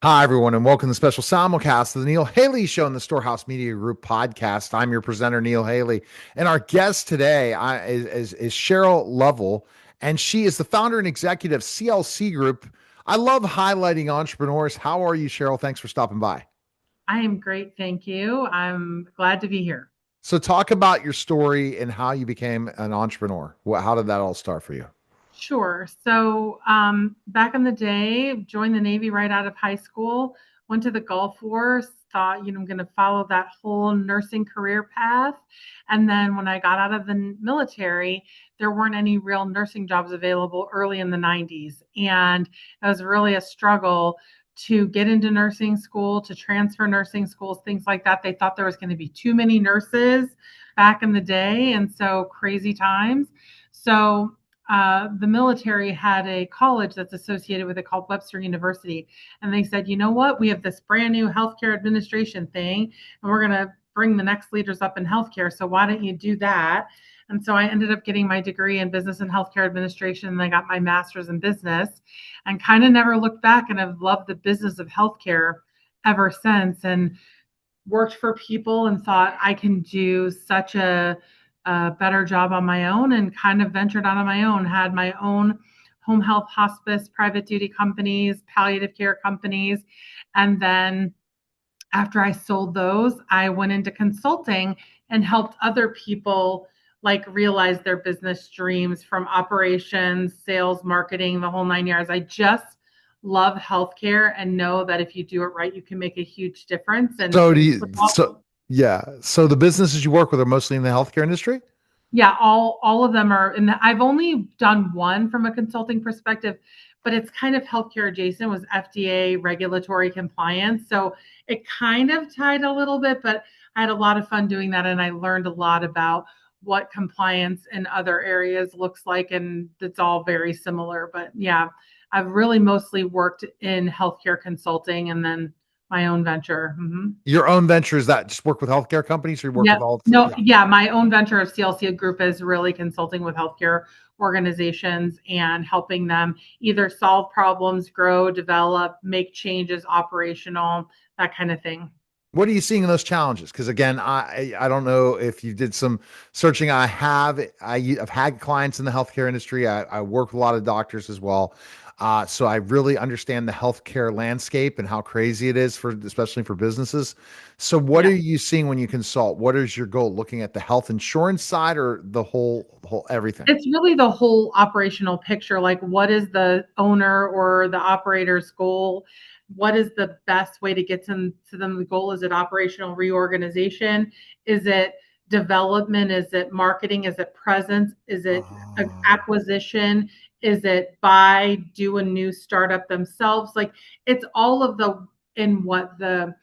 Hi, everyone, and welcome to the special simulcast of the Neil Haley Show in the Storehouse Media Group Podcast. I'm your presenter, Neil Haley, and our guest today is Cheryl Lovell, and she is the founder and executive of CLC Group. I love highlighting entrepreneurs. How are you, Cheryl? Thanks for stopping by. I am great, thank you. I'm glad to be here. So, talk about your story and how you became an entrepreneur. How did that all start for you? Sure. Back in the day, joined the Navy right out of high school, went to the Gulf War, thought, I'm going to follow that whole nursing career path. And then when I got out of the military, there weren't any real nursing jobs available early in the 90s. And it was really a struggle to get into nursing school, to transfer nursing schools, things like that. They thought there was going to be too many nurses back in the day. And so crazy times. So the military had a college that's associated with it called Webster University. And they said, you know what? We have this brand new healthcare administration thing, and we're going to bring the next leaders up in healthcare. So why don't you do that? And so I ended up getting my degree in business and healthcare administration, and I got my master's in business and kind of never looked back. And I've loved the business of healthcare ever since, and worked for people and thought I can do such a better job on my own, and kind of ventured out on my own, had my own home health, hospice, private duty companies, palliative care companies. And then after I sold those, I went into consulting and helped other people like realize their business dreams, from operations, sales, marketing, the whole nine yards. I just love healthcare and know that if you do it right, you can make a huge difference. And So, do you, with all, so yeah. So, the businesses you work with are mostly in the healthcare industry? yeah, all of them are in the, I've only done one from a consulting perspective, but it's kind of healthcare adjacent, was FDA regulatory compliance. So it kind of tied a little bit, but I had a lot of fun doing that, and I learned a lot about what compliance in other areas looks like, and it's all very similar. But yeah, I've really mostly worked in healthcare consulting, and then my own venture. Your own venture, is that just work with healthcare companies, or you work with Yep. all? No, Yeah. yeah, my own venture of CLC Group is really consulting with healthcare organizations and helping them either solve problems, grow, develop, make changes, operational, that kind of thing. What are you seeing in those challenges? Because again, I don't know if you did some searching. I've had clients in the healthcare industry. I work with a lot of doctors as well. So I really understand the healthcare landscape and how crazy it is for, especially for businesses. So what Yeah. are you seeing when you consult? What is your goal? Looking at the health insurance side or the whole everything? It's really the whole operational picture. Like, what is the owner or the operator's goal? What is the best way to get to them the goal? Is it operational reorganization? Is it development? Is it marketing? Is it presence? Is it Oh, acquisition? Is it buy, do a new startup themselves? Like, it's all of the in what the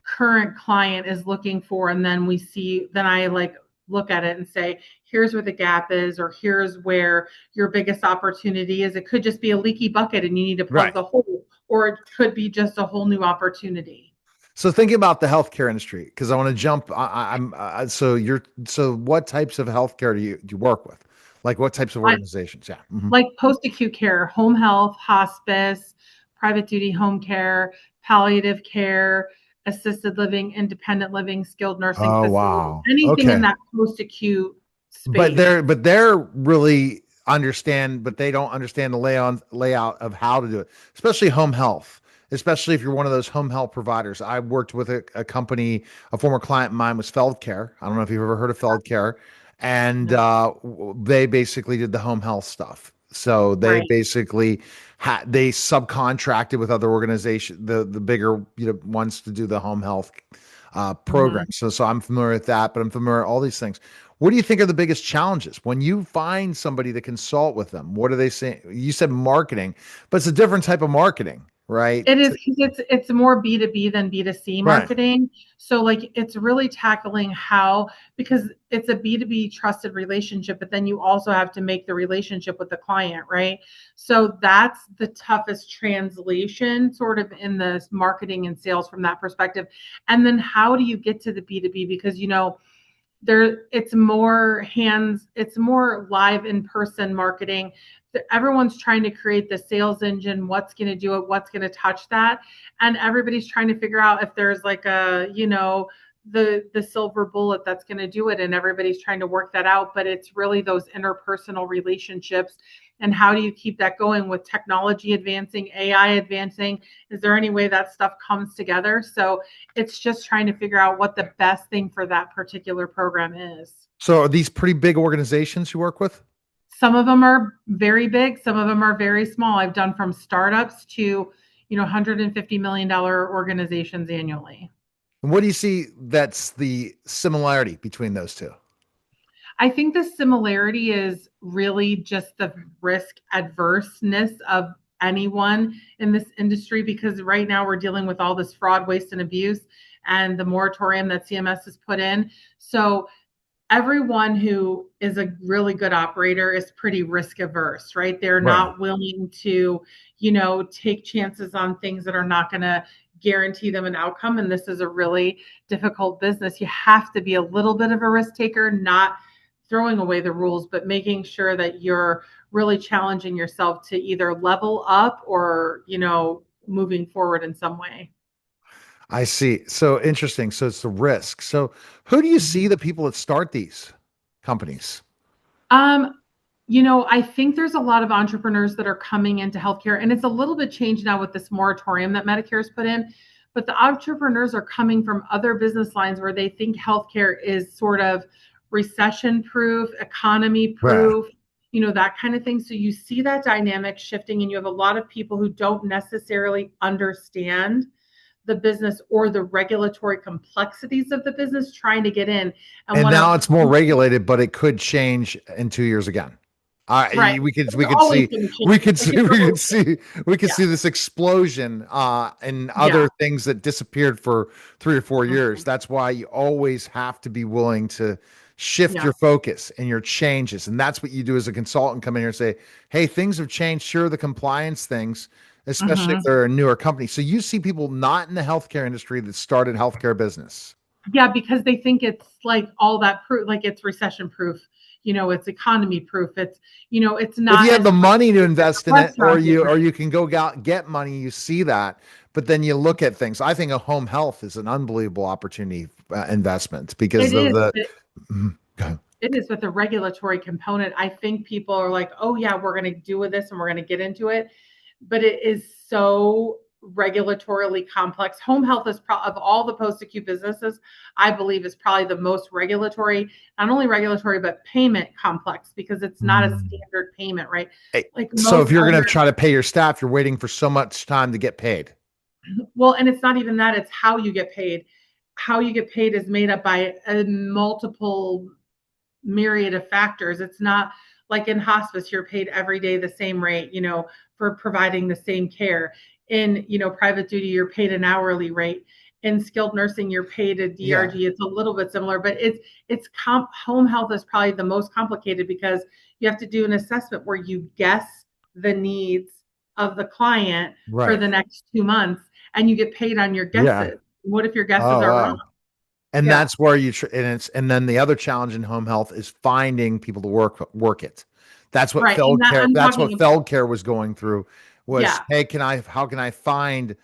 current client is looking for. And then then I like look at it and say, here's where the gap is, or here's where your biggest opportunity is. It could just be a leaky bucket and you need to plug right. the hole, or it could be just a whole new opportunity. So thinking about the healthcare industry, because I want to jump. So what types of healthcare do you work with? Like what types of I, organizations? Yeah. Mhm. like post-acute care, home health, hospice, private duty home care, palliative care, assisted living, independent living, skilled nursing Oh, facilities, wow. anything in Okay. that post-acute But space. they're really understand, but they don't understand the layout of how to do it, especially home health. Especially if you're one of those home health providers. I worked with a company, a former client of mine was Feldcare. I don't know if you've ever heard of Feldcare. And No. they basically did the home health stuff. So they Right. basically they subcontracted with other organizations, the bigger ones to do the home health program. Mhm. So I'm familiar with that, but I'm familiar with all these things. What do you think are the biggest challenges when you find somebody to consult with them? What are they saying? You said marketing, but it's a different type of marketing, right? It is, 'cause it's more B2B than B2C Right. marketing. So like it's really tackling how, because it's a B2B trusted relationship, but then you also have to make the relationship with the client, right? So that's the toughest translation sort of in the marketing and sales from that perspective. And then how do you get to the B2B? Because it's more hands, it's more live in-person marketing. Everyone's trying to create the sales engine, what's going to do it, what's going to touch that. And everybody's trying to figure out if there's like a, the silver bullet that's going to do it. And everybody's trying to work that out. But it's really those interpersonal relationships. And how do you keep that going with technology advancing, AI advancing? Is there any way that stuff comes together? So it's just trying to figure out what the best thing for that particular program is. So are these pretty big organizations you work with? Some of them are very big. Some of them are very small. I've done from startups to, $150 million organizations annually. And what do you see that's the similarity between those two? I think the similarity is really just the risk adverseness of anyone in this industry, because right now we're dealing with all this fraud, waste, and abuse, and the moratorium that CMS has put in. So everyone who is a really good operator is pretty risk averse, right? They're not willing to, take chances on things that are not going to guarantee them an outcome. And this is a really difficult business. You have to be a little bit of a risk taker, not throwing away the rules, but making sure that you're really challenging yourself to either level up or, moving forward in some way. I see. So interesting. So it's the risk. So who do you see the people that start these companies? I think there's a lot of entrepreneurs that are coming into healthcare, and it's a little bit changed now with this moratorium that Medicare's put in, but the entrepreneurs are coming from other business lines where they think healthcare is sort of recession proof, economy proof, that kind of thing. So you see that dynamic shifting, and you have a lot of people who don't necessarily understand the business or the regulatory complexities of the business trying to get in. And now it's more regulated, but it could change in 2 years again. Right. We could see this explosion in other things that disappeared for 3 or 4 years. That's why you always have to be willing to shift your focus and your changes. And that's what you do as a consultant. Come in here and say, hey, things have changed. Sure, the compliance things, especially if they're a newer company. So you see people not in the healthcare industry that started healthcare business. Yeah, because they think it's like all that proof, like it's recession proof. It's economy proof. It's, it's not. If you have the money to invest in it, or you can go out, get money, you see that. But then you look at things. I think a home health is an unbelievable opportunity investment because it is with the regulatory component. I think people are like, oh yeah, we're going to do with this and we're going to get into it. But it is so regulatorily complex. Home health is of all the post-acute businesses, I believe is probably the most regulatory, not only regulatory, but payment complex, because it's not a standard payment, right? Like so if you're going to try to pay your staff, you're waiting for so much time to get paid. Well, and it's not even that, it's how you get paid. How you get paid is made up by a multiple myriad of factors. It's not like in hospice, you're paid every day the same rate, for providing the same care. In, private duty, you're paid an hourly rate. In skilled nursing, you're paid a DRG. It's a little bit similar, but home health is probably the most complicated because you have to do an assessment where you guess the needs of the client for the next 2 months, and you get paid on your guesses. What if your guesses are wrong? And that's where and then the other challenge in home health is finding people to work it. That's what Feldcare was going through. Hey, how can I find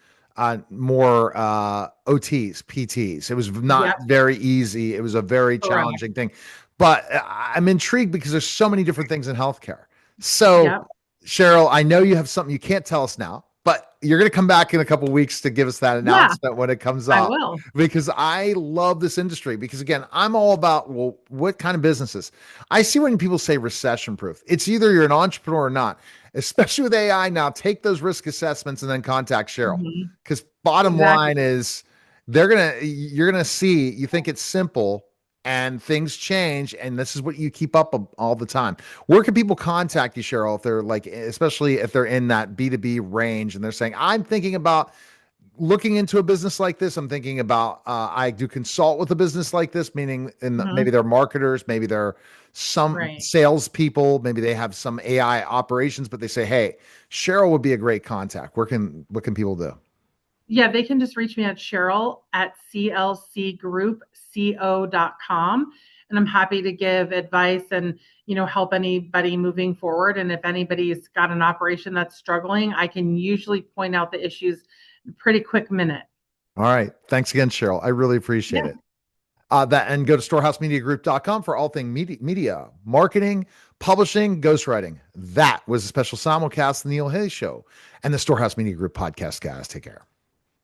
more OTs, PTs? It was not very easy. It was a very challenging thing. But I'm intrigued because there's so many different things in healthcare. So, Cheryl, I know you have something you can't tell us now, but you're going to come back in a couple of weeks to give us that announcement when it comes up. I will. Because I love this industry. Because again, I'm all about, well, what kind of businesses? I see when people say recession proof, it's either you're an entrepreneur or not. Especially with AI now, take those risk assessments and then contact Cheryl. Because bottom line is you're gonna see, you think it's simple and things change, and this is what you keep up all the time. Where can people contact you, Cheryl, if they're like, especially if they're in that B2B range and they're saying, I'm thinking about looking into a business like this. I'm thinking about, I do consult with a business like this, meaning maybe they're marketers, maybe they're some salespeople, maybe they have some AI operations, but they say, hey, Cheryl would be a great contact. What can people do? Yeah, they can just reach me at Cheryl at clcgroupco.com. and I'm happy to give advice and, help anybody moving forward. And if anybody's got an operation that's struggling, I can usually point out the issues in a pretty quick minute. All right. Thanks again, Cheryl. I really appreciate it. And go to storehousemediagroup.com for all things media, marketing, publishing, ghostwriting. That was a special simulcast of the Neil Haley Show and the Storehouse Media Group podcast, guys. Take care.